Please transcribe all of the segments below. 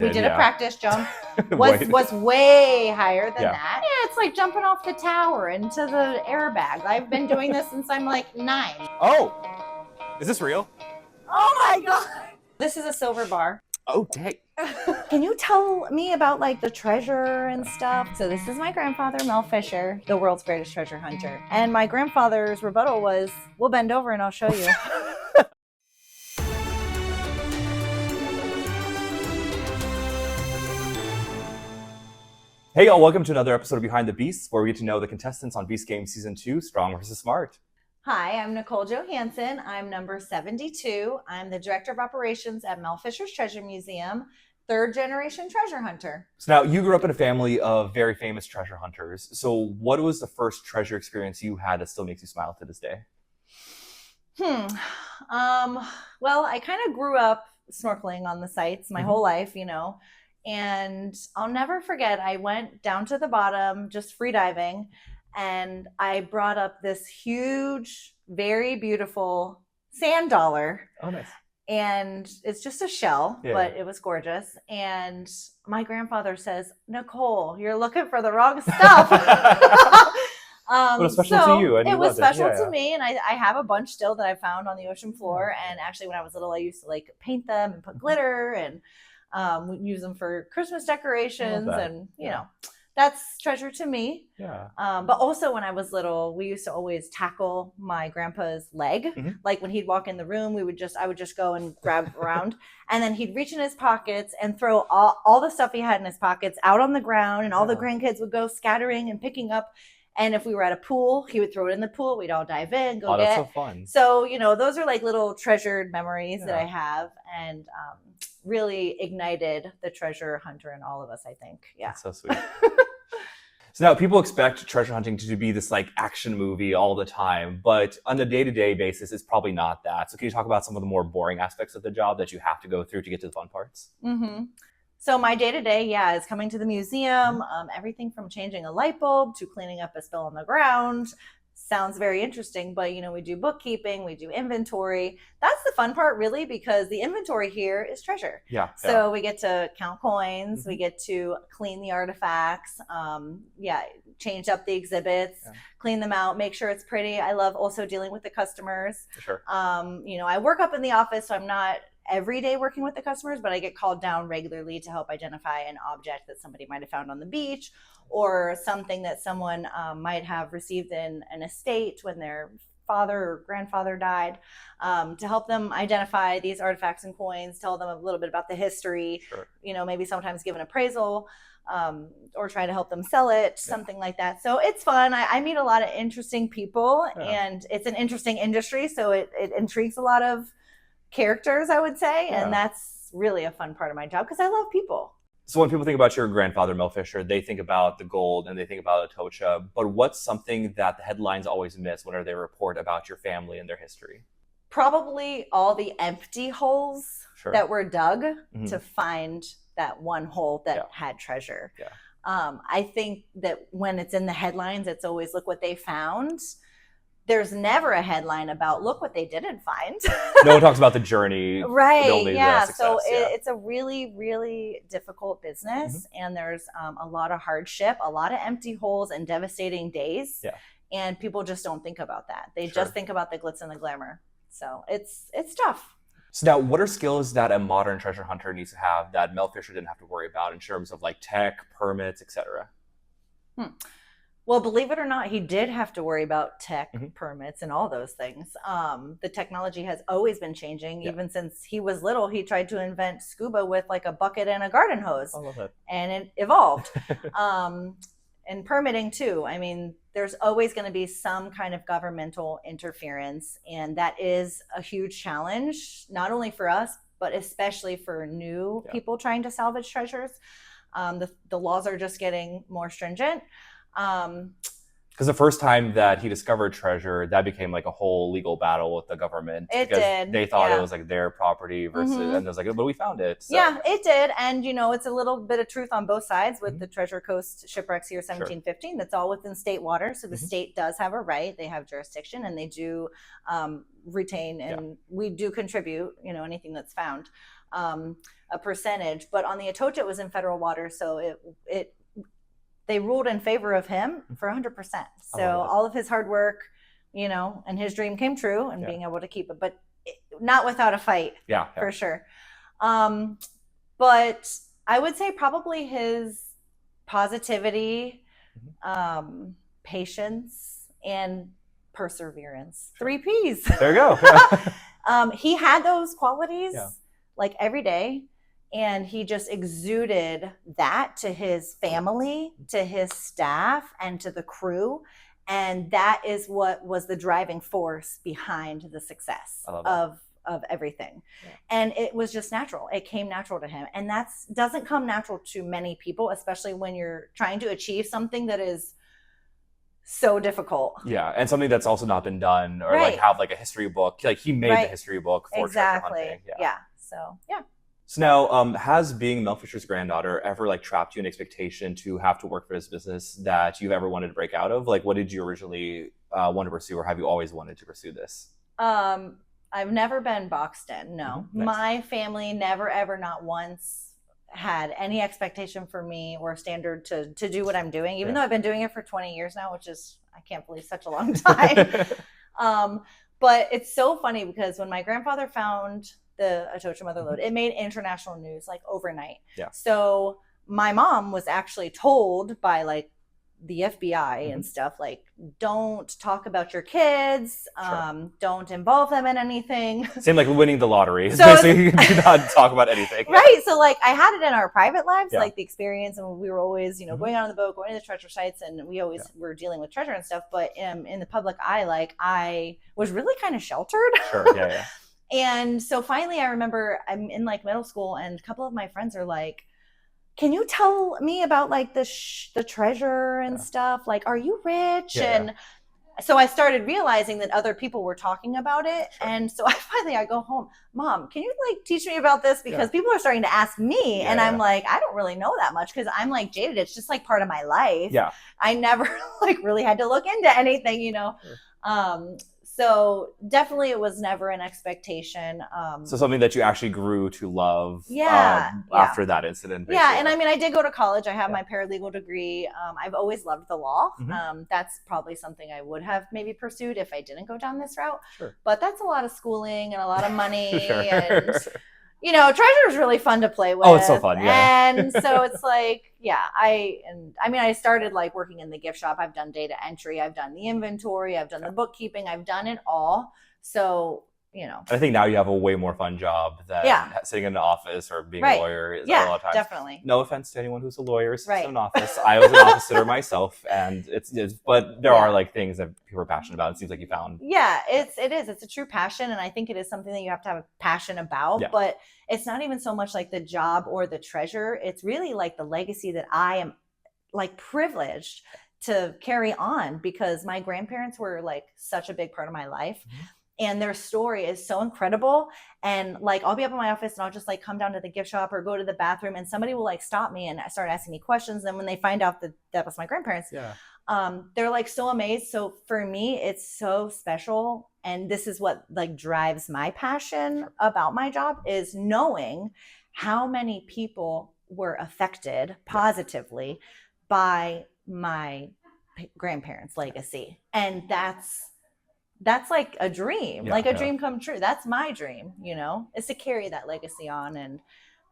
We did a practice jump. Wait. Was way higher than Yeah. that. Yeah, it's like jumping off the tower into the airbag. I've been doing this since I'm like 9. Oh, is this real? Oh my God. This is a silver bar. Oh, dang. Can you tell me about like the treasure and stuff? So this is my grandfather, Mel Fisher, the world's greatest treasure hunter. And my grandfather's rebuttal was, we'll bend over and I'll show you. Hey y'all, welcome to another episode of Behind the Beasts, where we get to know the contestants on Beast Games Season 2, Strong vs. Smart. Hi, I'm Nichole Johanson. I'm number 72. I'm the Director of Operations at Mel Fisher's Treasure Museum, third generation treasure hunter. So now, you grew up in a family of very famous treasure hunters. So what was the first treasure experience you had that still makes you smile to this day? Well, I kind of grew up snorkeling on the sites my whole life, you know. And I'll never forget, I went down to the bottom, just free diving, and I brought up this huge, very beautiful sand dollar. Oh, nice. And it's just a shell, but it was gorgeous. And my grandfather says, Nichole, you're looking for the wrong stuff. But it was special to you. And it was special to me. And I have a bunch still that I found on the ocean floor. And actually, when I was little, I used to like paint them and put glitter and we use them for Christmas decorations, and you know, that's treasure to me. Yeah. But also when I was little, we used to always tackle my grandpa's leg. Like when he'd walk in the room, I would just go and grab around, and then he'd reach in his pockets and throw all the stuff he had in his pockets out on the ground, and all the grandkids would go scattering and picking up. And if we were at a pool, he would throw it in the pool. We'd all dive in, go get. That's so fun. So, you know, those are like little treasured memories that I have, and really ignited the treasure hunter in all of us, I think. Yeah. That's so sweet. So now people expect treasure hunting to be this like action movie all the time, but on a day-to-day basis, it's probably not that. So can you talk about some of the more boring aspects of the job that you have to go through to get to the fun parts? So my day-to-day, is coming to the museum, everything from changing a light bulb to cleaning up a spill on the ground. Sounds very interesting, but you know, we do bookkeeping, we do inventory. That's the fun part, really, because the inventory here is treasure. So we get to count coins, we get to clean the artifacts, change up the exhibits, clean them out, make sure it's pretty. I love also dealing with the customers. For sure. You know, I work up in the office, so I'm not every day working with the customers, but I get called down regularly to help identify an object that somebody might have found on the beach, or something that someone might have received in an estate when their father or grandfather died, to help them identify these artifacts and coins, tell them a little bit about the history, you know, maybe sometimes give an appraisal, or try to help them sell it, something like that. So it's fun. I meet a lot of interesting people, and it's an interesting industry, so it intrigues a lot of characters, I would say, and that's really a fun part of my job because I love people. So when people think about your grandfather, Mel Fisher, they think about the gold and they think about Atocha, but what's something that the headlines always miss whenever they report about your family and their history? Probably all the empty holes that were dug to find that one hole that had treasure. I think that when it's in the headlines, it's always look what they found. There's never a headline about look what they didn't find. No one talks about the journey. Right. Yeah. So it's a really, really difficult business, and there's a lot of hardship, a lot of empty holes, and devastating days. And people just don't think about that. They just think about the glitz and the glamour. So it's tough. So now, what are skills that a modern treasure hunter needs to have that Mel Fisher didn't have to worry about in terms of like tech, permits, etc.? Well, believe it or not, he did have to worry about tech, permits, and all those things. The technology has always been changing. Even since he was little, he tried to invent scuba with like a bucket and a garden hose. I love that. And it evolved. And permitting too. I mean, there's always going to be some kind of governmental interference. And that is a huge challenge, not only for us, but especially for new people trying to salvage treasures. The laws are just getting more stringent. Because the first time that he discovered treasure, that became like a whole legal battle with the government. It did. They thought it was like their property versus, and it was like, but we found it. So. Yeah, it did. And, you know, it's a little bit of truth on both sides with the Treasure Coast shipwrecks here, 1715. That's all within state water. So the state does have a right. They have jurisdiction, and they do retain, and we do contribute, you know, anything that's found. a percentage. But on the Atocha, it was in federal water, so they ruled in favor of him for 100%. So all of his hard work, and his dream came true, and being able to keep it, but not without a fight. For sure. But I would say probably his positivity, patience, and perseverance. 3 P's. There you go. He had those qualities like every day, and he just exuded that to his family, to his staff, and to the crew. And that is what was the driving force behind the success of everything. And it was just natural. It came natural to him. And that doesn't come natural to many people, especially when you're trying to achieve something that is so difficult. Yeah, and something that's also not been done, or like have like a history book. Like he made the history book for treasure hunting. So now, has being Mel Fisher's granddaughter ever like trapped you in expectation to have to work for this business that you've ever wanted to break out of? Like, what did you originally want to pursue, or have you always wanted to pursue this? I've never been boxed in. No, Nice. My family never, ever, not once had any expectation for me or standard to do what I'm doing, even though I've been doing it for 20 years now, which is, I can't believe, such a long time. But it's so funny because when my grandfather found the Atocha mother lode, it made international news like overnight. So my mom was actually told by like the FBI and stuff, like, don't talk about your kids, don't involve them in anything. Same like winning the lottery. So basically, you do not talk about anything. Right. So like I had it in our private lives, like the experience, and we were always, going out on the boat, going to the treasure sites, and we always were dealing with treasure and stuff. But in the public eye, like I was really kind of sheltered. And so finally I remember I'm in like middle school, and a couple of my friends are like, can you tell me about like the treasure and stuff? Like, are you rich? And so I started realizing that other people were talking about it. And so I go home, Mom, can you like teach me about this? Because people are starting to ask me, and I'm like, I don't really know that much, because I'm like jaded. It's just like part of my life. I never like really had to look into anything, So definitely it was never an expectation. So something that you actually grew to love after that incident. Basically. Yeah, and I mean, I did go to college. I have my paralegal degree. I've always loved the law. That's probably something I would have maybe pursued if I didn't go down this route. But that's a lot of schooling and a lot of money. And, treasure is really fun to play with. Oh, it's so fun, And so it's like, I started like working in the gift shop. I've done data entry. I've done the inventory. I've done the bookkeeping. I've done it all. So, I think now you have a way more fun job than sitting in an office or being a lawyer is a lot of times. Definitely. No offense to anyone who's a lawyer sits in an office. I was an office sitter myself, and but there are like things that people are passionate about. It seems like you found. Yeah, it is. It's a true passion, and I think it is something that you have to have a passion about. But it's not even so much like the job or the treasure. It's really like the legacy that I am like privileged to carry on, because my grandparents were like such a big part of my life. And their story is so incredible. And like, I'll be up in my office and I'll just like come down to the gift shop or go to the bathroom, and somebody will like stop me and start asking me questions. And when they find out that that was my grandparents, they're like so amazed. So for me, it's so special. And this is what like drives my passion about my job, is knowing how many people were affected positively by my grandparents' legacy. And that's like a dream, a dream come true. That's my dream, is to carry that legacy on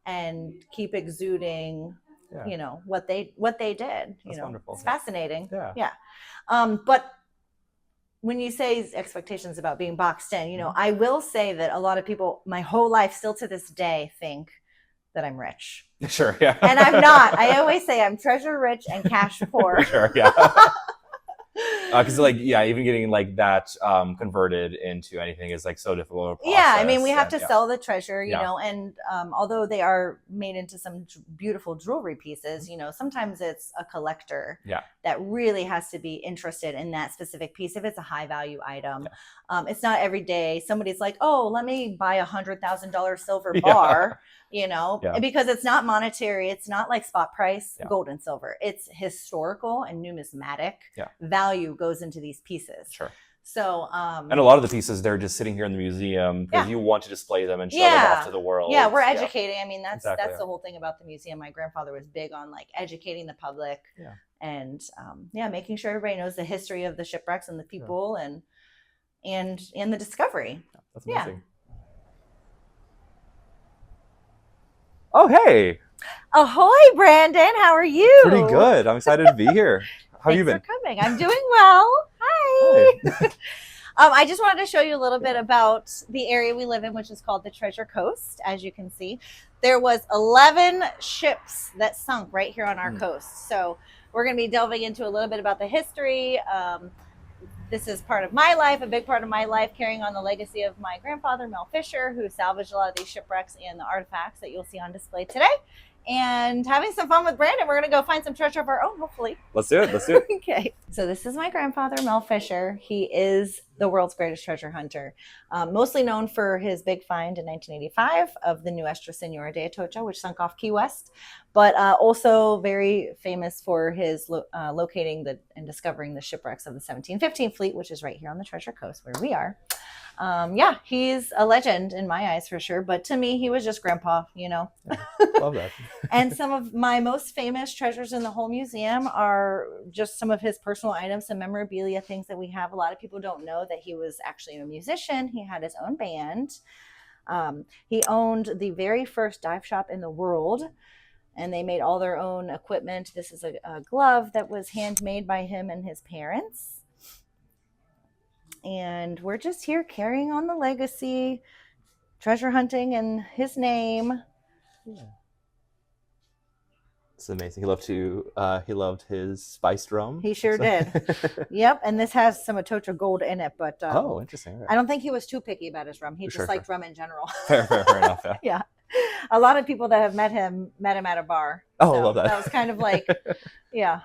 and keep exuding, what they did. That's wonderful. It's fascinating. But when you say expectations about being boxed in, I will say that a lot of people, my whole life, still to this day, think that I'm rich. And I'm not. I always say I'm treasure rich and cash poor. Because even getting like that converted into anything is like so difficult. I mean, we have to sell the treasure, and although they are made into some beautiful jewelry pieces, sometimes it's a collector that really has to be interested in that specific piece if it's a high value item. It's not every day somebody's like, oh, let me buy $100,000 silver bar. Because it's not monetary. It's not like spot price gold and silver. It's historical and numismatic value goes into these pieces. So, and a lot of the pieces, they're just sitting here in the museum because you want to display them and show them off to the world. Yeah, we're educating. I mean, that's Exactly, the whole thing about the museum. My grandfather was big on like educating the public and making sure everybody knows the history of the shipwrecks and the people and the discovery. That's amazing. Oh, hey. Ahoy, Brandon. How are you? Pretty good. I'm excited to be here. How have you been? Thanks for coming. I'm doing well. Hi. I just wanted to show you a little bit about the area we live in, which is called the Treasure Coast. As you can see, there was 11 ships that sunk right here on our coast. So we're going to be delving into a little bit about the history. This is part of my life, a big part of my life, carrying on the legacy of my grandfather, Mel Fisher, who salvaged a lot of these shipwrecks and the artifacts that you'll see on display today. And having some fun with Brandon. We're going to go find some treasure of our own, hopefully. Let's do it. Let's do it. Okay. So this is my grandfather, Mel Fisher. He is the world's greatest treasure hunter, mostly known for his big find in 1985 of the Nuestra Senora de Atocha, which sunk off Key West, but also very famous for his locating and discovering the shipwrecks of the 1715 fleet, which is right here on the Treasure Coast where we are. He's a legend in my eyes for sure, but to me, he was just grandpa, Love that. And some of my most famous treasures in the whole museum are just some of his personal items, some memorabilia, things that we have. A lot of people don't know that he was actually a musician. He had his own band. He owned the very first dive shop in the world, and they made all their own equipment. This is a glove that was handmade by him and his parents. And we're just here carrying on the legacy, treasure hunting in his name. Yeah. It's amazing. He loved his spiced rum. He sure did. Yep. And this has some Atocha gold in it, but interesting. Right. I don't think he was too picky about his rum. He just liked rum in general. Fair enough. Yeah. Yeah. A lot of people that have met him at a bar. Oh, I love that. That was kind of like, yeah.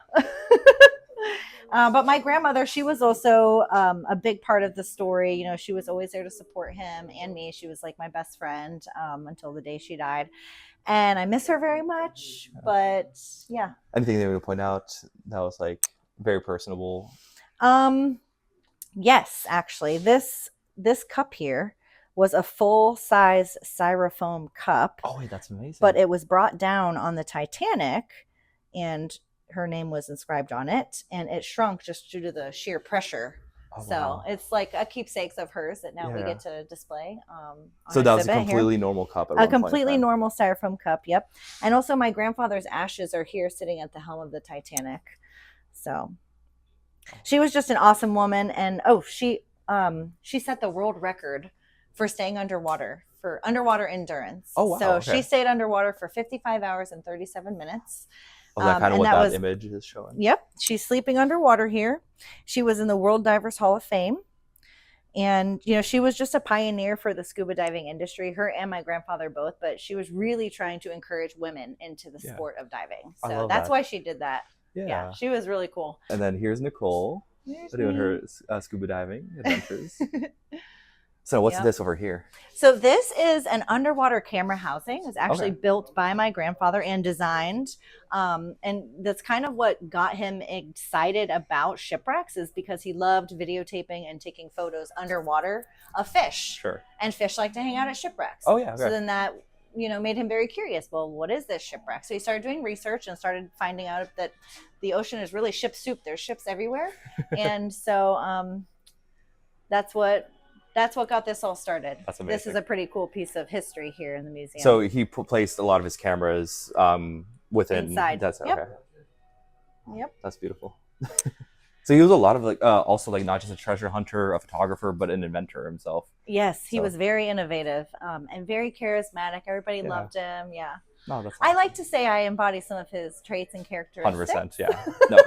But my grandmother, she was also a big part of the story. She was always there to support him and me. She was like my best friend until the day she died. And I miss her very much. But yeah. Anything that we would point out that was like very personable? Yes, actually. This cup here was a full-size styrofoam cup. Oh, wait, that's amazing. But it was brought down on the Titanic, and her name was inscribed on it, and it shrunk just due to the sheer pressure. Oh, so wow. It's like a keepsakes of hers that now we get to display. So that was a completely normal cup. A completely normal styrofoam cup. Yep. And also my grandfather's ashes are here sitting at the helm of the Titanic. So she was just an awesome woman. And she set the world record for staying underwater, for underwater endurance. Oh, wow. So she stayed underwater for 55 hours and 37 minutes. Oh, that kind of what that image is showing. Yep. She's sleeping underwater here. She was in the World Divers Hall of Fame. And, she was just a pioneer for the scuba diving industry, her and my grandfather both, but she was really trying to encourage women into the sport of diving. So that's why she did that. Yeah. She was really cool. And then here's Nichole doing her scuba diving adventures. So what's this over here? So this is an underwater camera housing. It's actually built by my grandfather and designed. And that's kind of what got him excited about shipwrecks, is because he loved videotaping and taking photos underwater of fish. Sure. And fish like to hang out at shipwrecks. Oh, yeah. Okay. So then that, made him very curious. Well, what is this shipwreck? So he started doing research and started finding out that the ocean is really ship soup. There's ships everywhere. And so that's what got this all started. That's amazing. This is a pretty cool pice of history here in the museum. So he placed a lot of his cameras within inside. That's okay. Yep. That's beautiful. So he was a lot of also not just a treasure hunter, a photographer, but an inventor himself. Yes, he was very innovative and very charismatic. Everybody loved him. Yeah. No, that's awesome. I like to say I embody some of his traits and characteristics. 100%. Yeah. No.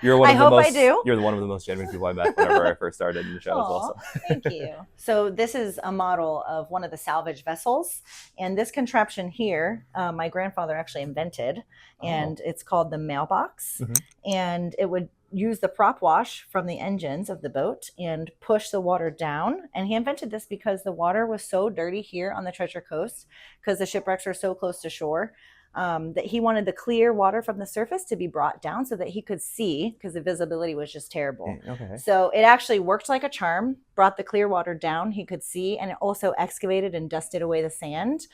You're one of the most, I do. You're one of the most genuine people I met whenever I first started in the show as well. So. Thank you. So this is a model of one of the salvage vessels. And this contraption here, my grandfather actually invented. And it's called the mailbox. Mm-hmm. And it would use the prop wash from the engines of the boat and push the water down. And he invented this because the water was so dirty here on the Treasure Coast, because the shipwrecks are so close to shore. that he wanted the clear water from the surface to be brought down so that he could see, because the visibility was just terrible. Okay. So it actually worked like a charm, brought the clear water down, he could see, and it also excavated and dusted away the sand.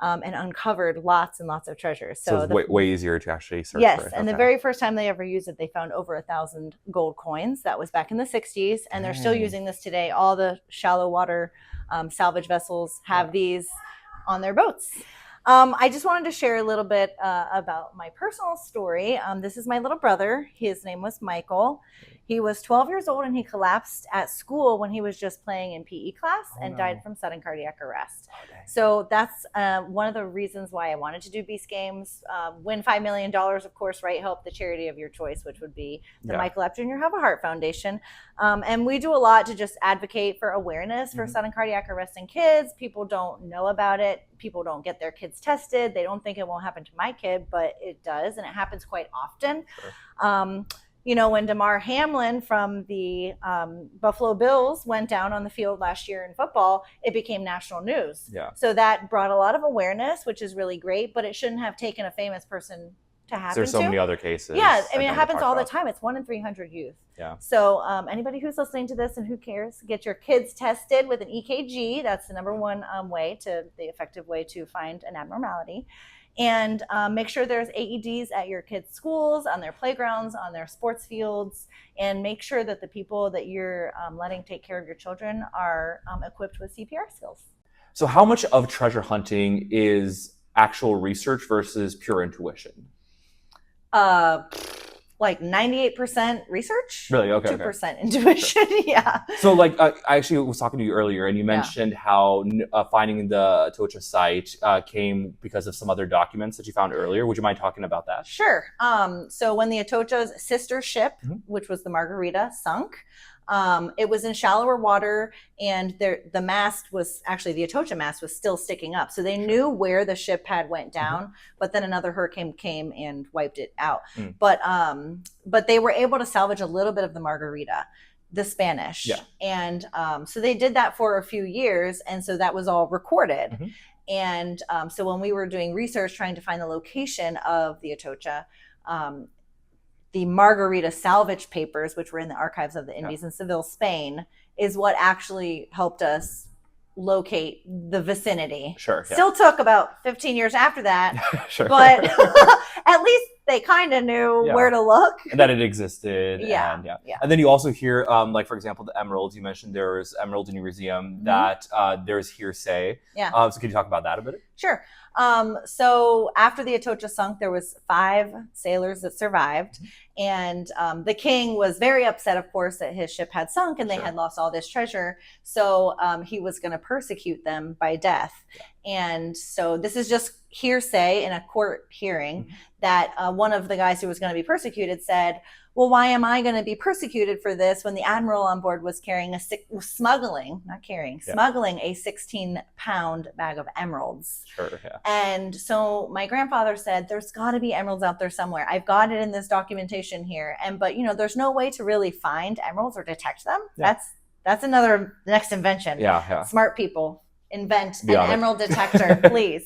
And uncovered lots and lots of treasures. So it's way easier to actually search yes, for it. and the very first time they ever used it, they found over 1,000 gold coins. That was back in the 60s, and they're still using this today. All the shallow water salvage vessels have these on their boats. I just wanted to share a little bit about my personal story. This is my little brother. His name was Michael. He was 12 years old, and he collapsed at school when he was just playing in PE class and died from sudden cardiac arrest. So that's one of the reasons why I wanted to do Beast Games. Win $5 million, of course, right? Help the charity of your choice, which would be the Michael F. Jr. Have a Heart Foundation. And we do a lot to just advocate for awareness for sudden cardiac arrest in kids. People don't know about it. People don't get their kids tested. They don't think it won't happen to my kid, but it does, and it happens quite often. Sure. You know, when Damar Hamlin from the Buffalo Bills went down on the field last year in football, it became national news. So that brought a lot of awareness, which is really great, but it shouldn't have taken a famous person to happen. There's so many other cases. Yeah, I mean, it happens all the time. It's 1 in 300 youth. So anybody who's listening to this and who cares, get your kids tested with an EKG. That's the number one the effective way to find an abnormality. And make sure there's AEDs at your kids' schools, on their playgrounds, on their sports fields, and make sure that the people that you're letting take care of your children are equipped with CPR skills. So how much of treasure hunting is actual research versus pure intuition? Like 98% research. Really? Okay. 2% intuition. Sure. Yeah. So like, I actually was talking to you earlier, and you mentioned how finding the Atocha site came because of some other documents that you found earlier. Would you mind talking about that? Sure. So when the Atocha's sister ship, which was the Margarita, sunk, it was in shallower water, and the mast was actually, the Atocha mast was still sticking up. So they knew where the ship had went down, but then another hurricane came and wiped it out. But they were able to salvage a little bit of the Margarita, the Spanish. And so they did that for a few years. And so that was all recorded. And so when we were doing research, trying to find the location of the Atocha, the Margarita salvage papers, which were in the archives of the Indies in Seville, Spain, is what actually helped us locate the vicinity. Sure. Still took about 15 years after that, Sure. But at least they kind of knew where to look. And that it existed. Yeah. And then you also hear, like, for example, the emeralds. You mentioned there's emeralds in your museum, that there's hearsay. So can you talk about that a bit? Sure. So after the Atocha sunk, there was 5 sailors that survived. And the king was very upset, of course, that his ship had sunk and they had lost all this treasure. So he was going to persecute them by death. And so this is just hearsay in a court hearing that one of the guys who was going to be persecuted said, well, why am I going to be persecuted for this when the admiral on board was smuggling a 16-pound bag of emeralds? And so my grandfather said, there's got to be emeralds out there somewhere. I've got it in this documentation here. But you know, there's no way to really find emeralds or detect them. That's another next invention. Smart people, invent an emerald detector, please.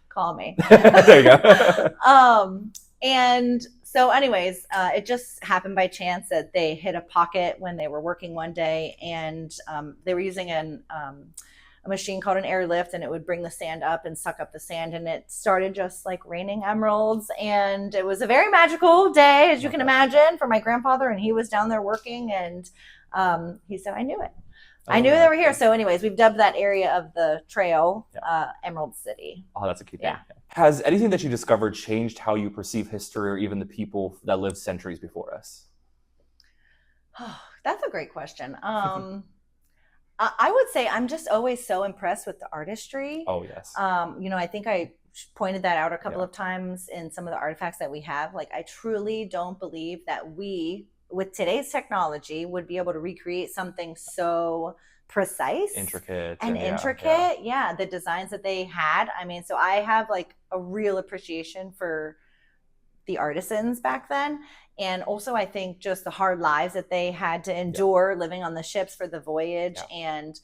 Call me. There you go. And so anyways, it just happened by chance that they hit a pocket when they were working one day, and they were using a machine called an airlift, and it would bring the sand up and suck up the sand, and it started just like raining emeralds. And it was a very magical day, as you can imagine, for my grandfather, and he was down there working, and he said, I knew it. I knew they were here. So anyways, we've dubbed that area of the trail Emerald City. Oh, that's a key thing. Has anything that you discovered changed how you perceive history or even the people that lived centuries before us? That's a great question. I would say I'm just always so impressed with the artistry. Oh, yes. You know, I think I pointed that out a couple of times in some of the artifacts that we have. Like, I truly don't believe that we, with today's technology, would be able to recreate something so precise, intricate, the designs that they had. I mean, so I have like a real appreciation for the artisans back then, and also I think just the hard lives that they had to endure living on the ships for the voyage. And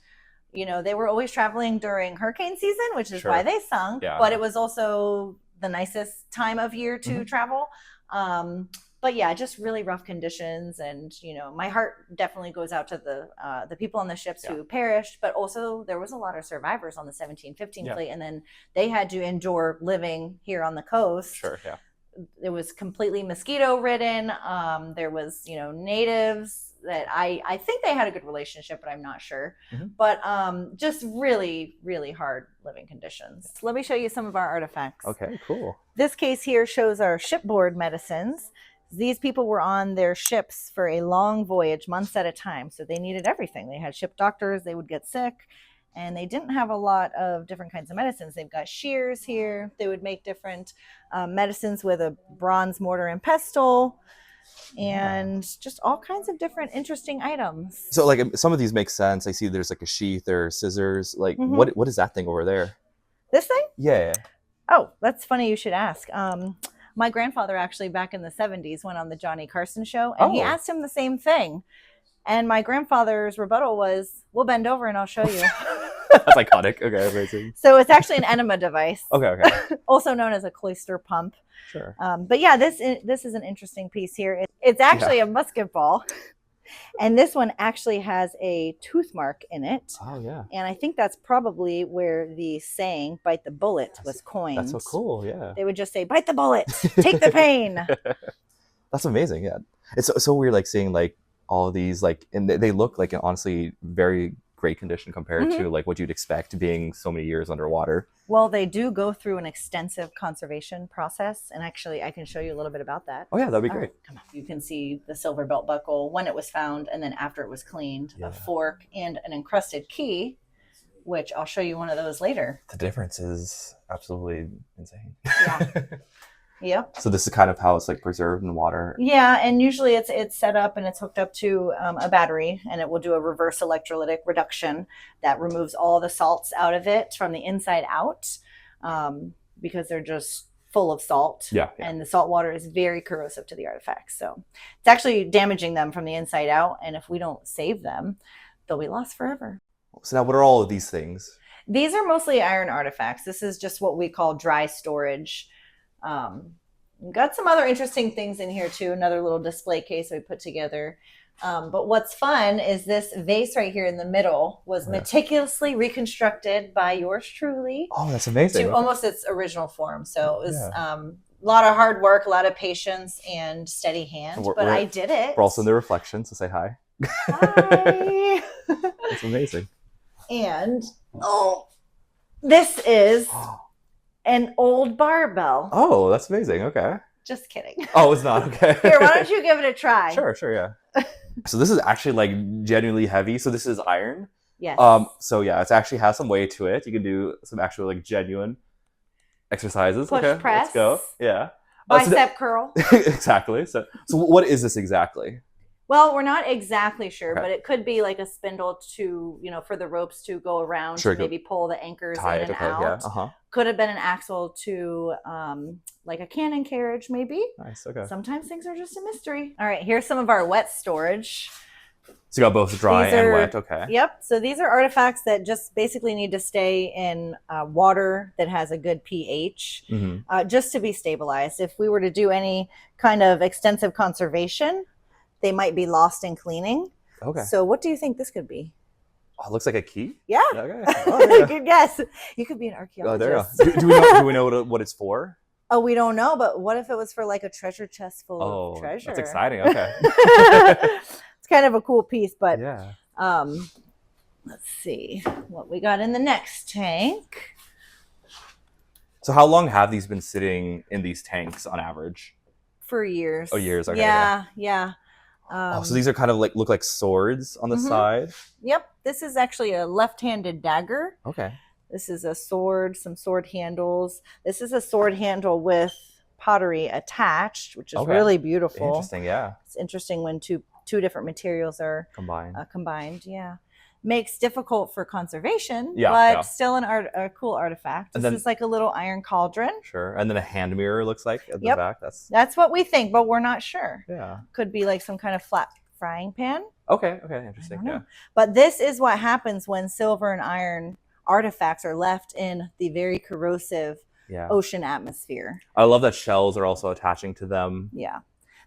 you know, they were always traveling during hurricane season, which is why they sunk, but it was also the nicest time of year to travel. But yeah, just really rough conditions, and my heart definitely goes out to the people on the ships who perished, but also there was a lot of survivors on the 1715 fleet, and then they had to endure living here on the coast. Sure, yeah. It was completely mosquito ridden. There was natives that I think they had a good relationship, but I'm not sure. But just really, really hard living conditions. Let me show you some of our artifacts. Okay, cool. This case here shows our shipboard medicines. These people were on their ships for a long voyage, months at a time, so they needed everything. They had ship doctors, they would get sick, and they didn't have a lot of different kinds of medicines. They've got shears here. They would make different medicines with a bronze mortar and pestle, and just all kinds of different interesting items. So like some of these make sense. I see there's like a sheath or scissors. Like what is that thing over there? This thing? Yeah. Oh, that's funny you should ask. My grandfather actually back in the 70s went on the Johnny Carson show, and he asked him the same thing. And my grandfather's rebuttal was, "We'll bend over and I'll show you." That's iconic. Okay, amazing. So it's actually an enema device. Okay. Also known as a cloister pump. Sure. But yeah, this is an interesting piece here. It's actually a musket ball. And this one actually has a tooth mark in it. Oh, yeah. And I think that's probably where the saying, "bite the bullet," was coined. That's so cool, yeah. They would just say, "Bite the bullet, take the pain." That's amazing, yeah. It's so weird, like seeing like all of these, like, and they look like honestly very great condition compared to like what you'd expect being so many years underwater. Well, they do go through an extensive conservation process, and actually I can show you a little bit about that. Oh yeah, that'd be great. Right, come on. You can see the silver belt buckle when it was found, and then after it was cleaned, a fork and an encrusted key, which I'll show you one of those later. The difference is absolutely insane. Yeah. Yep. So this is kind of how it's like preserved in water. Yeah, and usually it's set up and it's hooked up to a battery, and it will do a reverse electrolytic reduction that removes all the salts out of it from the inside out, because they're just full of salt. Yeah. And the salt water is very corrosive to the artifacts. So it's actually damaging them from the inside out, and if we don't save them, they'll be lost forever. So now what are all of these things? These are mostly iron artifacts. This is just what we call dry storage. Got some other interesting things in here too. Another little display case we put together. But what's fun is this vase right here in the middle was meticulously reconstructed by yours truly. Oh, that's amazing. To almost its original form. So it was a lot of hard work, a lot of patience, and steady hand. But I did it. We're also in the reflection, so say hi. Hi. That's amazing. And this is an old barbell. Oh, that's amazing. Okay. Just kidding. Oh, it's not. Okay. Here, why don't you give it a try? Sure, yeah. So this is actually like genuinely heavy. So this is iron. Yes. So yeah, it actually has some weight to it. You can do some actual like genuine exercises. Push okay, press. let's go. Yeah. Bicep curl. Exactly. So what is this exactly? Well, we're not exactly sure, Okay. but it could be like a spindle to, for the ropes to go around, Sure, to maybe pull the anchors tie in it. and Okay. out. Yeah. Uh-huh. Could have been an axle to like a cannon carriage, maybe. Nice. Okay. Sometimes things are just a mystery. All right, here's some of our wet storage. So you got both dry and wet. Okay. Yep. So these are artifacts that just basically need to stay in water that has a good pH, just to be stabilized. If we were to do any kind of extensive conservation, they might be lost in cleaning. Okay. So what do you think this could be? Oh, it looks like a key. Yeah. Okay. Oh, yeah. Good guess. You could be an archaeologist. Oh, there you go. Do we know what it's for? Oh, we don't know, but what if it was for like a treasure chest full of treasure? That's exciting. Okay. It's kind of a cool piece, but yeah. Let's see what we got in the next tank. So how long have these been sitting in these tanks on average? For years. Oh, years. Okay. Yeah. So these are kind of like look like swords on the side. Yep. This is actually a left-handed dagger. Okay. This is a sword, some sword handles. This is a sword handle with pottery attached, which is really beautiful. Interesting. Yeah. It's interesting when two different materials are combined. Yeah. Makes difficult for conservation, but still a cool artifact. This is like a little iron cauldron. Sure. And then a hand mirror looks like at the back. That's what we think, but we're not sure. Yeah. Could be like some kind of flat frying pan. Okay. Interesting. Yeah. But this is what happens when silver and iron artifacts are left in the very corrosive ocean atmosphere. I love that shells are also attaching to them. Yeah.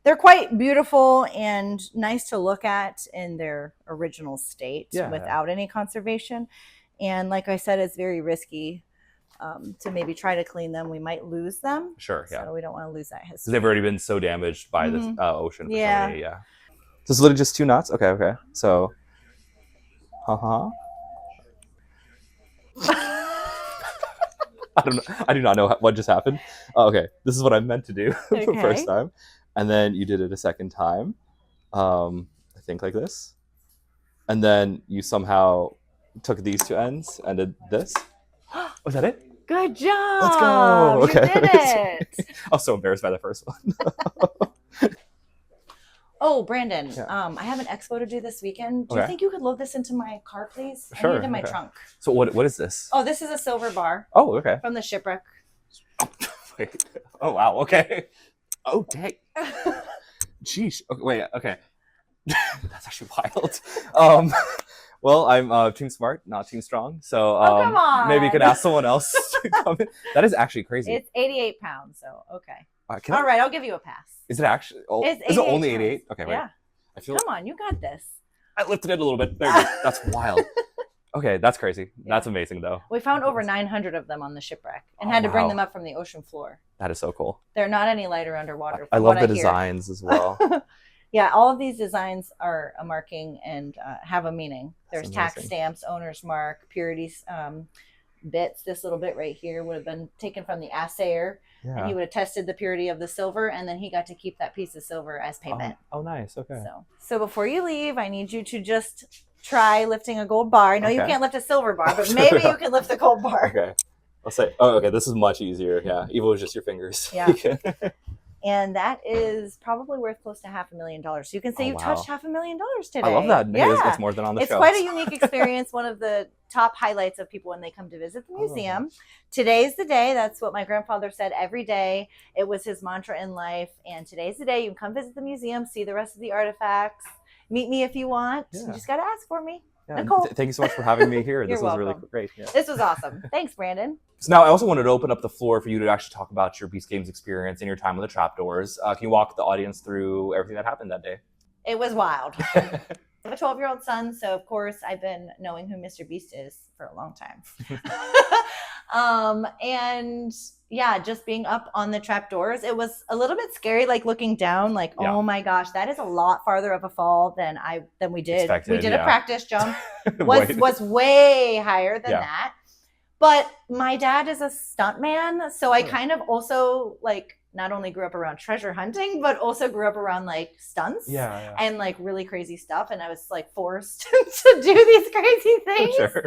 They're quite beautiful and nice to look at in their original state without any conservation. And like I said, it's very risky to maybe try to clean them. We might lose them. Sure, yeah. So we don't want to lose that history. They've already been so damaged by the ocean. Yeah. So it's literally just 2 knots? Okay. So, I do not know what just happened. Oh, okay, this is what I meant to do the first time. And then you did it a second time, I think like this. And then you somehow took these 2 ends and did this. Was that it? Good job. Let's go. Okay. You did it. I was so embarrassed by the first one. Oh, Brandon, I have an expo to do this weekend. Do you think you could load this into my car, please? Sure. I need it in my trunk. So what is this? Oh, this is a silver bar. Oh, okay. From the shipwreck. Wait. Oh, wow. Okay. Oh, dang. Jeez. Okay, wait. Okay. That's actually wild. Well, I'm Team Smart, not Team Strong. So come on. Maybe you could ask someone else to come in. That is actually crazy. It's 88 pounds, so okay. All right, I'll give you a pass. Is it actually? Is it only 88? Okay, wait. Yeah. Come on, you got this. I lifted it a little bit. There you go. That's wild. Okay, that's crazy. Yeah. That's amazing, though. We found over 900 of them on the shipwreck and had to bring them up from the ocean floor. That is so cool. They're not any lighter underwater. I love the designs as well. Yeah, all of these designs are a marking and have a meaning. There's tax stamps, owner's mark, purity bits. This little bit right here would have been taken from the assayer. Yeah. And he would have tested the purity of the silver, and then he got to keep that piece of silver as payment. Oh, nice. Okay. So before you leave, I need you to just try lifting a gold bar. I know you can't lift a silver bar, but maybe you can lift a gold bar. Okay. I'll say, okay, this is much easier. Yeah, even with just your fingers. Yeah. And that is probably worth close to $500,000. So you can say you touched $500,000 today. I love that. Yeah. It's more than on the show. It's quite a unique experience. One of the top highlights of people when they come to visit the museum. Today's the day. That's what my grandfather said every day. It was his mantra in life. And today's the day. You can come visit the museum, see the rest of the artifacts. Meet me if you want. Yeah. You just got to ask for me. Yeah, Nichole. Thank you so much for having me here. This was really great. Yeah. This was awesome. Thanks, Brandon. So now I also wanted to open up the floor for you to actually talk about your Beast Games experience and your time with the trapdoors. Can you walk the audience through everything that happened that day? It was wild. I have a 12-year-old son, so of course I've been knowing who Mr. Beast is for a long time. And yeah, just being up on the trapdoors, it was a little bit scary, like looking down, like, oh my gosh, that is a lot farther of a fall than we did. Expected, we did a practice jump, was way higher than that. But my dad is a stuntman, so I kind of also like not only grew up around treasure hunting, but also grew up around like stunts and like really crazy stuff. And I was like forced to do these crazy things. Sure.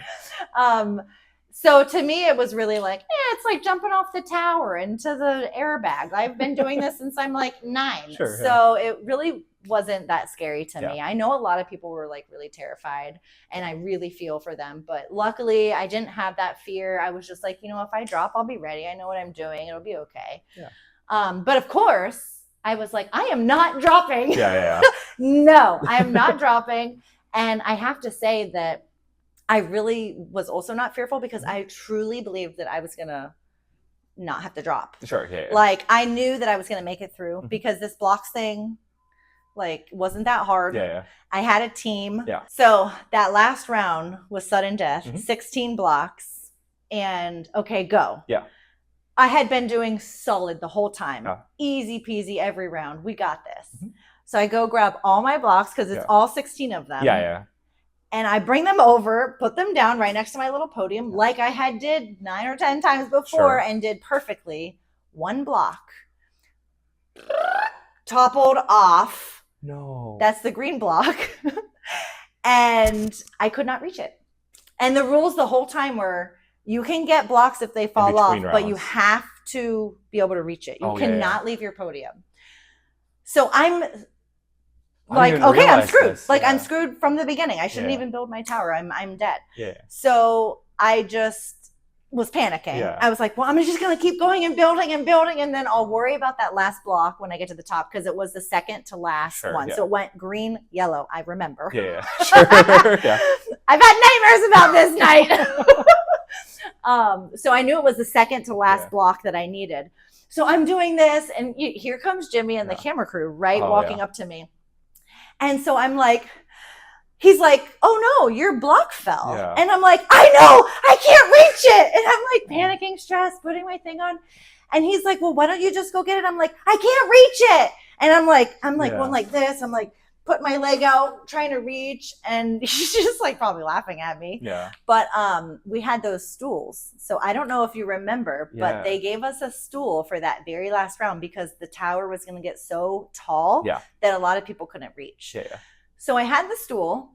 So to me, it was really like, it's like jumping off the tower into the airbag. I've been doing this since I'm like 9. Sure, so it really wasn't that scary to me. I know a lot of people were like really terrified, and I really feel for them. But luckily, I didn't have that fear. I was just like, if I drop, I'll be ready. I know what I'm doing. It'll be okay. Yeah. But of course, I was like, I am not dropping. Yeah. No, I am not dropping. And I have to say that I really was also not fearful because I truly believed that I was going to not have to drop. Sure, yeah. Like, I knew that I was going to make it through because this blocks thing, like, wasn't that hard. Yeah. I had a team. Yeah. So that last round was sudden death, 16 blocks, and okay, go. Yeah. I had been doing solid the whole time. Easy peasy every round. We got this. So I go grab all my blocks because it's all 16 of them. Yeah. And I bring them over, put them down right next to my little podium like I had did 9 or 10 times before and did perfectly. One block toppled off. No. That's the green block. And I could not reach it. And the rules the whole time were you can get blocks if they fall off, but you have to be able to reach it. You cannot leave your podium. So I'm like, okay, I'm screwed. I'm screwed from the beginning. I shouldn't even build my tower. I'm dead. Yeah. So I just was panicking. Yeah. I was like, well, I'm just going to keep going and building, and then I'll worry about that last block when I get to the top because it was the second to last one. So it went green, yellow. I remember. Yeah. Sure. Yeah. I've had nightmares about this night. So I knew it was the second to last block that I needed. So I'm doing this, and here comes Jimmy and the camera crew, right, walking up to me. And so I'm like, he's like, oh no, your block fell. Yeah. And I'm like, I know, I can't reach it. And I'm like panicking, stressed, putting my thing on. And he's like, well, why don't you just go get it? I'm like, I can't reach it. And I'm like going like this. I'm like, put my leg out, trying to reach. And he's just like probably laughing at me. Yeah. But we had those stools. So I don't know if you remember, but they gave us a stool for that very last round because the tower was going to get so tall that a lot of people couldn't reach. Yeah. So I had the stool.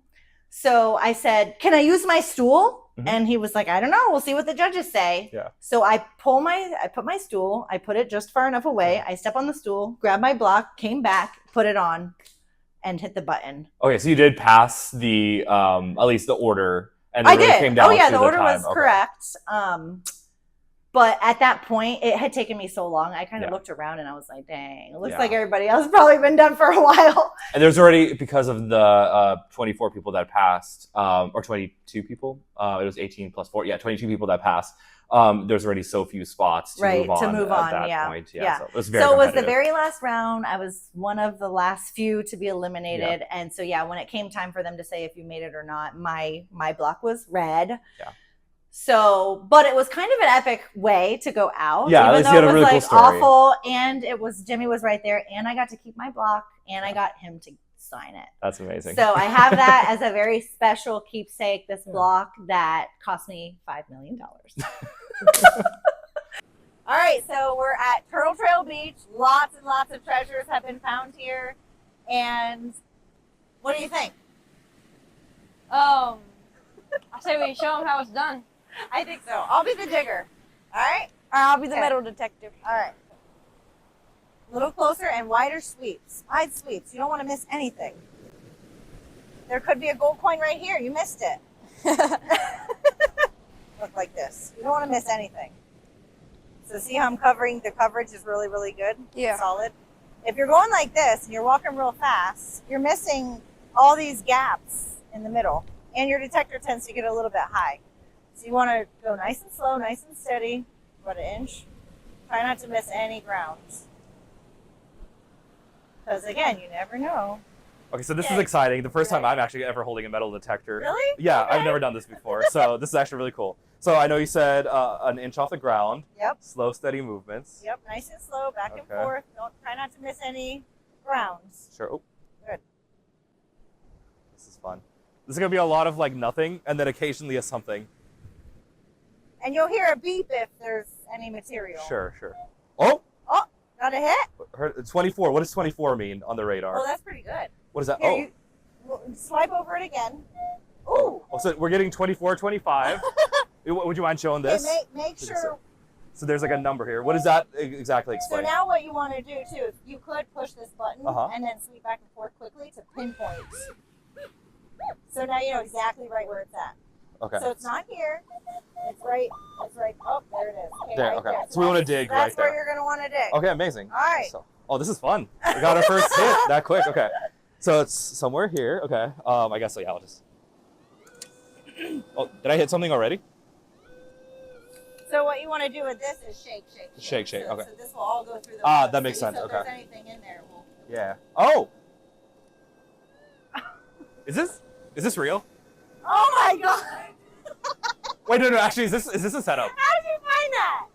So I said, can I use my stool? Mm-hmm. And he was like, I don't know. We'll see what the judges say. Yeah. So I put my stool, I put it just far enough away. Yeah. I step on the stool, grab my block, came back, put it on, and hit the button. Okay, so you did pass the at least the order, and I did. Came down the order was correct. But at that point, it had taken me so long. I kind of looked around and I was like, dang, it looks like everybody else has probably been done for a while. And there's already, because of the 24 people that passed, or 22 people, it was 18 plus 4. Yeah, 22 people that passed. There's already so few spots to move on at that point. Yeah. So it was the very last round. I was one of the last few to be eliminated. Yeah. And so, when it came time for them to say if you made it or not, my block was red. Yeah. So, but it was kind of an epic way to go out. Yeah, even though it was really cool story. Awful, and Jimmy was right there, and I got to keep my block, and I got him to sign it. That's amazing. So I have that as a very special keepsake. This block that cost me $5 million. All right, so we're at Turtle Trail Beach. Lots and lots of treasures have been found here, and what do you think? I say we show them how it's done. I think so. I'll be the digger. All right? I'll be the metal detective. All right. A little closer and wider sweeps. Wide sweeps. You don't want to miss anything. There could be a gold coin right here. You missed it. Look like this. You don't want to miss anything. So see how I'm covering? The coverage is really, really good. Yeah. Solid. If you're going like this and you're walking real fast, you're missing all these gaps in the middle. And your detector tends to get a little bit high. So you want to go nice and slow, nice and steady, about an inch. Try not to miss any ground. Because again, you never know. Okay, so this is exciting. The first time I'm actually ever holding a metal detector. Really? Yeah, okay. I've never done this before. So this is actually really cool. So I know you said an inch off the ground. Yep. Slow, steady movements. Yep, nice and slow, back and forth. Try not to miss any grounds. Sure. Oh. Good. This is fun. This is going to be a lot of like nothing and then occasionally a something. And you'll hear a beep if there's any material. Sure. Oh! Oh, got a hit? 24. What does 24 mean on the radar? Oh, that's pretty good. What is that? Here, swipe over it again. Ooh! Oh, so we're getting 24, 25. Would you mind showing this? Okay, make sure. So there's like a number here. What does that exactly explain? So now what you want to do too, is you could push this button and then sweep back and forth quickly to pinpoint. So now you know exactly right where it's at. Okay. So it's not here. It's right. Oh, there it is. Okay, there. Right there. So we want to dig right there. That's where you're going to want to dig. Okay, amazing. All right. So, this is fun. We got our first hit that quick. Okay. So it's somewhere here. Okay. I guess so. Yeah. I'll just. Oh, did I hit something already? So what you want to do with this is shake. Shake. Okay. So this will all go through the. That makes sense. So okay. If there's anything in there, Yeah. Oh. Is this real? Oh my god! Wait, no. Actually, is this a setup? How did you find that?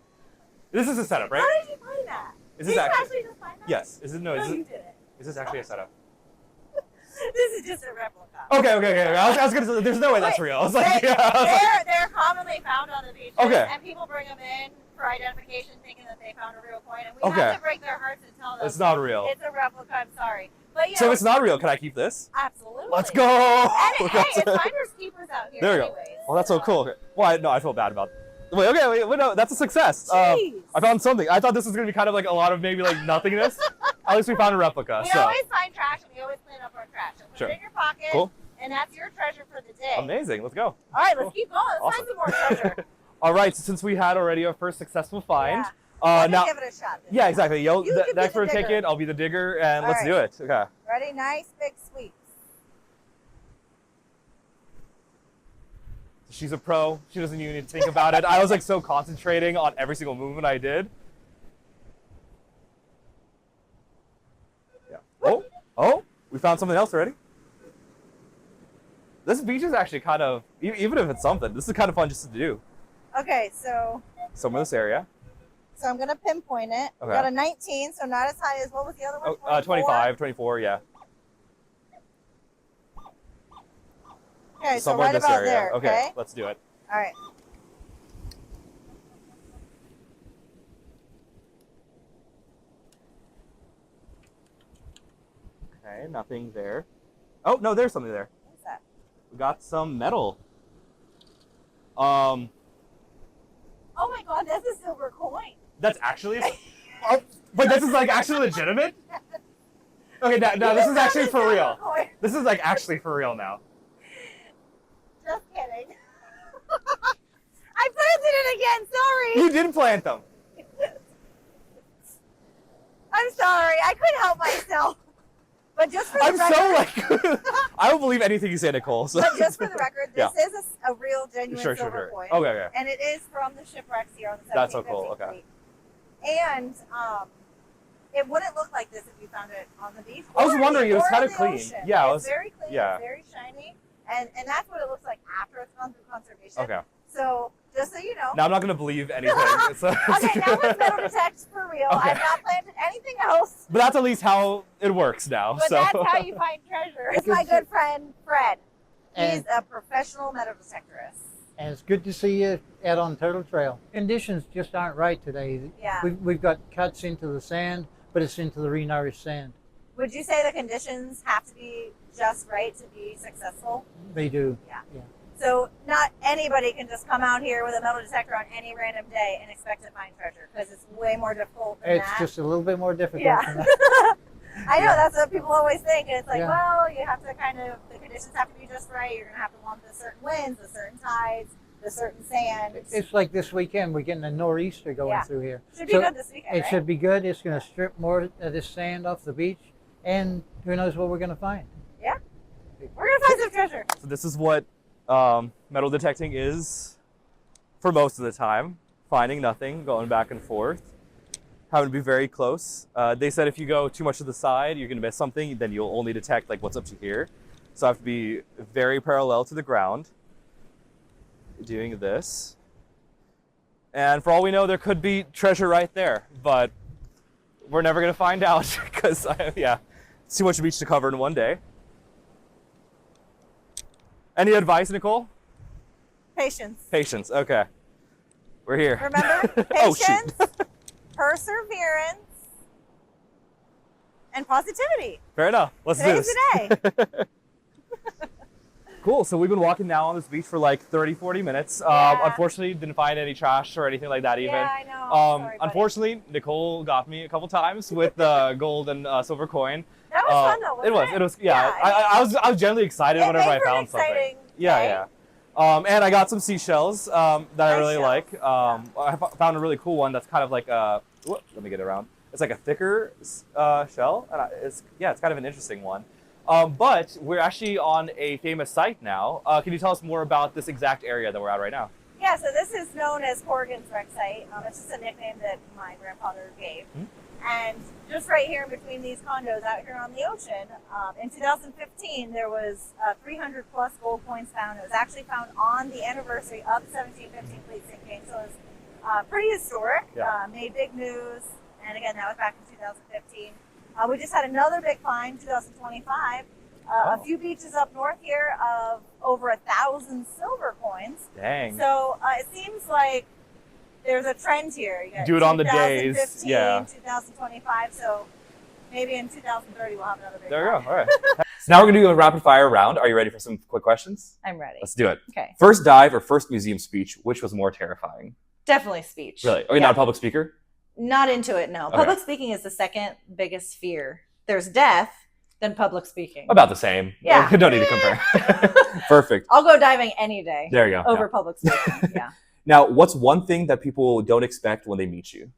This is a setup, right? How did you find that? Did you actually just find that? Yes. Is it? No, you did it. Is this actually a setup? This is just a replica. Okay. I was gonna say, there's no way that's real. I was like, they're commonly found on the beach. Okay. And people bring them in for identification, thinking that they found a real coin, and we have to break their hearts and tell them it's not real. It's a replica. I'm sorry. But, so it's not real. Can I keep this? Absolutely. Let's go. And hey, it's finders keepers out here. There we go. Well, that's so cool. Okay. Well, I feel bad about it. Wait, no, that's a success. I found something. I thought this was going to be kind of like a lot of maybe like nothingness. At least we found a replica. We always find trash and we always clean up our trash. So put it in your pocket. Cool. And that's your treasure for the day. Amazing. Let's go. All right, let's keep going. Let's find some more treasure. All right, so since we had already our first successful find. Now, give it a shot. Yeah, exactly. Next for a ticket, I'll be the digger, and let's do it. Okay. Ready? Nice big sweeps. She's a pro. She doesn't even need to think about it. I was like so concentrating on every single movement I did. Yeah. Oh, we found something else already. This beach is actually kind of, even if it's something, this is kind of fun just to do. Okay, so Somewhere in this area. I'm gonna pinpoint it. Okay. Got a 19, so not as high as what was the other one? Oh, 25, 24, yeah. Okay, so Somewhere right in this about area. there. Okay. Let's do it. All right. Okay, nothing there. Oh, no, there's something there. What's that? We got some metal. Oh my God, that's a silver coin. That's actually, oh, but this is like actually legitimate? Okay, now this is actually for real. Coin. This is like actually for real now. Just kidding. I planted it again. Sorry. You did plant them. I'm sorry. I couldn't help myself. But just for the I'm record, so like, I will believe anything you say, Nichole. So. but just for the record, this Yeah. is a real, genuine silver coin. Okay. And it is from the shipwrecks here on the 17th. That's so cool, okay. And it wouldn't look like this if you found it on the beach. I was or wondering, it was or kind in of the clean. ocean. Yeah, it it's was very clean, yeah. it's very shiny. And that's what it looks like after it's gone through conservation. Okay. So just so you know. Now I'm not gonna believe anything. Okay, now it's metal detect for real. Okay. I've not planted anything else. But that's at least how it works now. But so. that's how you find treasure. It's my good friend Fred. He's And- a professional metal detectorist. And it's good to see you out on Turtle Trail. Conditions just aren't right today. Yeah. We've got cuts into the sand, but it's into the renourished sand. Would you say the conditions have to be just right to be successful? They do. So not anybody can just come out here with a metal detector on any random day and expect to find treasure because it's way more difficult than It's that. just a little bit more difficult Yeah. than that. I know, that's what people always think. It's like, Yeah. well, you have to kind of, the conditions have to be just right. You're going to have to want the certain winds, the certain tides, the certain sand. It's like this weekend, we're getting a nor'easter going Yeah. through here. Should be So good this weekend, It right? should be good. It's going to strip more of this sand off the beach, and who knows what we're going to find. We're going to find some treasure. So this is what metal detecting is for most of the time. Finding nothing, going back and forth, having to be very close. They said if you go too much to the side, you're gonna miss something, then you'll only detect like what's up to here. So I have to be very parallel to the ground, doing this. And for all we know, there could be treasure right there, but we're never gonna find out because yeah, it's too much beach to cover in one day. Any advice, Nichole? Patience. Patience, okay. We're here. Remember, Oh, shoot. patience, perseverance, and positivity. Fair enough. Let's do Today's this. the day. Cool. So we've been walking now on this beach for like 30, 40 minutes. Yeah. Unfortunately, didn't find any trash or anything like that even. Yeah, I know. Sorry, buddy. Unfortunately, Nichole got me a couple times with the gold and silver coin. That was fun though, wasn't it? It was. Yeah. I was genuinely excited It whenever made I for an found something. exciting Yeah, day. yeah. And I got some seashells that I Nice really shells. like. I found a really cool one that's kind of like a. Whoop, let me get it around. It's like a thicker shell, and it's kind of an interesting one. But we're actually on a famous site now. Can you tell us more about this exact area that we're at right now? Yeah, so this is known as Horgan's Wreck Site. It's just a nickname that my grandfather gave. And just right here in between these condos out here on the ocean, in 2015, there was 300 plus gold coins found. It was actually found on the anniversary of the 1715 fleet sinking. So it was pretty historic, Yeah. made big news. And again, that was back in 2015. We just had another big find, 2025. A few beaches up north here of over 1,000 silver coins. Dang. So it seems like there's a trend here. You got Do it on the days, 2015, yeah. 2025. So maybe in 2030 we'll have another big There you find. go. All right. So now we're going to do a rapid fire round. Are you ready for some quick questions? I'm ready. Let's do it. Okay. First dive or first museum speech, which was more terrifying? Definitely speech. Really? Are you not a public speaker? Not into it, no. Okay. Public speaking is the second biggest fear. There's death, then public speaking. About the same. Yeah. Don't need to compare. Perfect. I'll go diving any day There you go. over Yeah. public speaking. Yeah. Now, what's one thing that people don't expect when they meet you?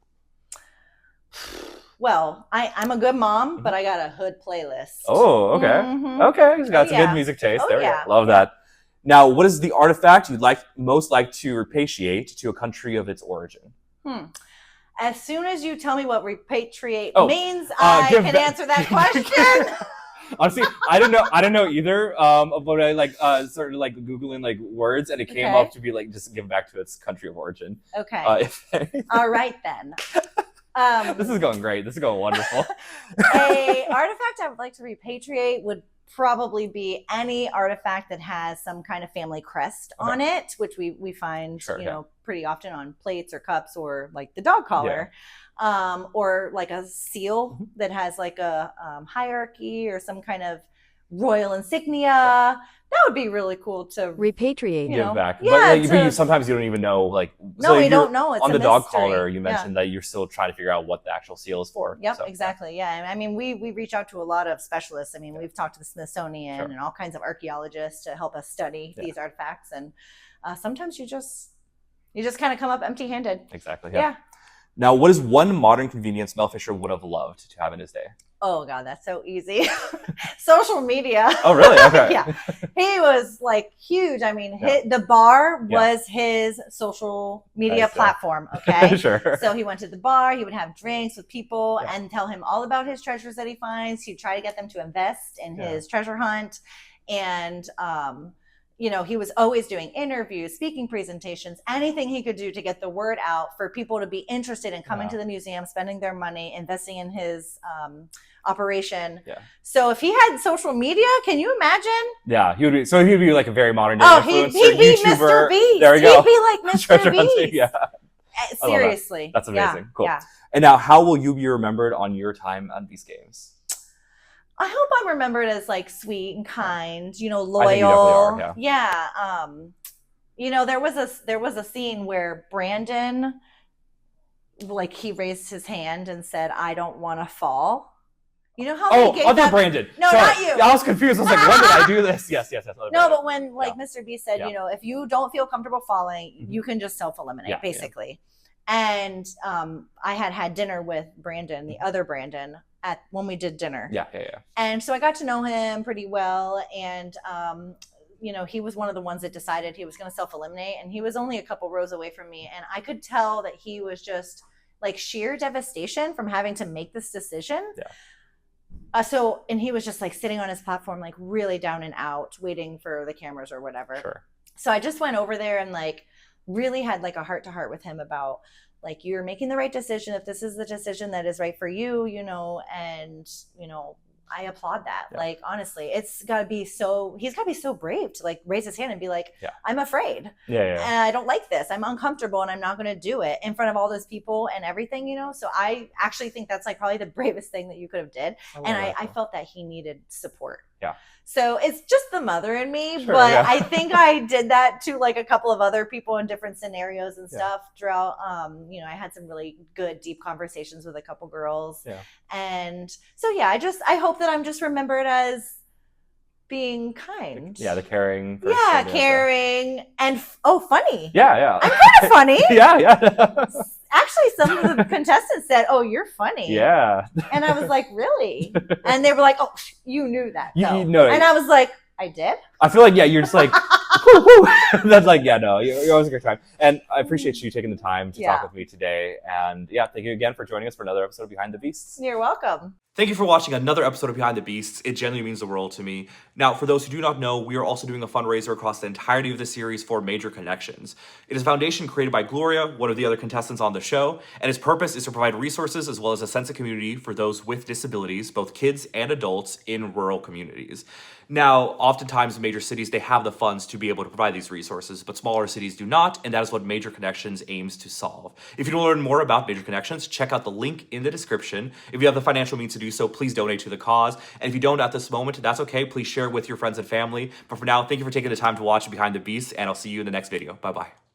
Well, I'm a good mom, but I got a hood playlist. Oh, okay. Mhm. Okay, he's got Oh, some yeah. good music taste. Oh, There we yeah. go. Love that. Now, what is the artifact you'd most like to repatriate to a country of its origin? As soon as you tell me what repatriate means, I can answer that question. Honestly, I don't know either. But I started Googling words, and it came up to be just give back to its country of origin. Okay. All right then. This is going great. This is going wonderful. A artifact I would like to repatriate would probably be any artifact that has some kind of family crest on it, which we find pretty often on plates or cups, or the dog collar, or a seal that has a hierarchy or some kind of royal insignia. That would be really cool to repatriate. Give back. Yeah, but sometimes you don't even know. No, we don't know. It's on a the dog mystery. collar, you mentioned that you're still trying to figure out what the actual seal is for. Yep, exactly. Yeah. I mean, we reach out to a lot of specialists. I mean, we've talked to the Smithsonian and all kinds of archaeologists to help us study these artifacts. And sometimes you just kind of come up empty-handed. Exactly. Yeah. Now, what is one modern convenience Mel Fisher would have loved to have in his day? Oh God, that's so easy. Social media. Oh, really? Okay. Yeah. He was huge. I mean, the bar was his social media platform. Okay. Sure. So he went to the bar, he would have drinks with people and tell him all about his treasures that he finds. He'd try to get them to invest in his treasure hunt. And, he was always doing interviews, speaking presentations, anything he could do to get the word out for people to be interested in coming to the museum, spending their money, investing in his operation. Yeah. So if he had social media, can you imagine? Yeah, he would be. So he'd be a very modern day influencer, he'd be YouTuber. Mr. Beast. There we go. He'd be like Mr. Beast. Yeah. Seriously. That's amazing. Cool. Yeah. And now, how will you be remembered on your time on these games? I hope I'm remembered as sweet and kind, loyal. I think you definitely are, Yeah. There was a scene where Brandon, he raised his hand and said, "I don't want to fall." You know how other Brandon. No, sorry. not you. Yeah, I was confused. I was like, when did I do this? Yes. No, but when Mr. B said, if you don't feel comfortable falling, you can just self-eliminate, basically. Yeah. And I had dinner with Brandon, the other Brandon, when we did dinner. Yeah. And so I got to know him pretty well. And, he was one of the ones that decided he was going to self-eliminate. And he was only a couple rows away from me. And I could tell that he was just sheer devastation from having to make this decision. Yeah. And he was just sitting on his platform, really down and out, waiting for the cameras or whatever. Sure. So I just went over there and really had a heart to heart with him about you're making the right decision if this is the decision that is right for you, and I applaud that. Yeah. Honestly, he's got to be so brave to raise his hand and be I'm afraid. Yeah. And I don't like this. I'm uncomfortable and I'm not going to do it in front of all those people and everything, So I actually think that's probably the bravest thing that you could have did. I felt that he needed support. Yeah. So it's just the mother in me, but I think I did that to a couple of other people in different scenarios and stuff throughout. I had some really good, deep conversations with a couple girls. Yeah. And so, I hope that I'm just remembered as being kind. Yeah, the caring person. Yeah, caring and funny. Yeah. I'm kind of funny. Yeah. Actually, some of the contestants said, "Oh, you're funny." Yeah. And I was like, "Really?" And they were like, "Oh, you knew that." You know. And I was like, "I did." I feel you're just whoo, whoo. That's no, you're always a great time. And I appreciate you taking the time to talk with me today. And thank you again for joining us for another episode of Behind the Beasts. You're welcome. Thank you for watching another episode of Behind the Beasts. It genuinely means the world to me. Now, for those who do not know, we are also doing a fundraiser across the entirety of the series for Major Connections. It is a foundation created by Gloria, one of the other contestants on the show, and its purpose is to provide resources as well as a sense of community for those with disabilities, both kids and adults, in rural communities. Now, oftentimes major cities, they have the funds to be able to provide these resources, but smaller cities do not, and that is what Major Connections aims to solve. If you want to learn more about Major Connections, check out the link in the description. If you have the financial means to do so, please donate to the cause. And if you don't at this moment, that's okay. Please share it with your friends and family. But for now, thank you for taking the time to watch Behind the Beasts, and I'll see you in the next video. Bye-bye.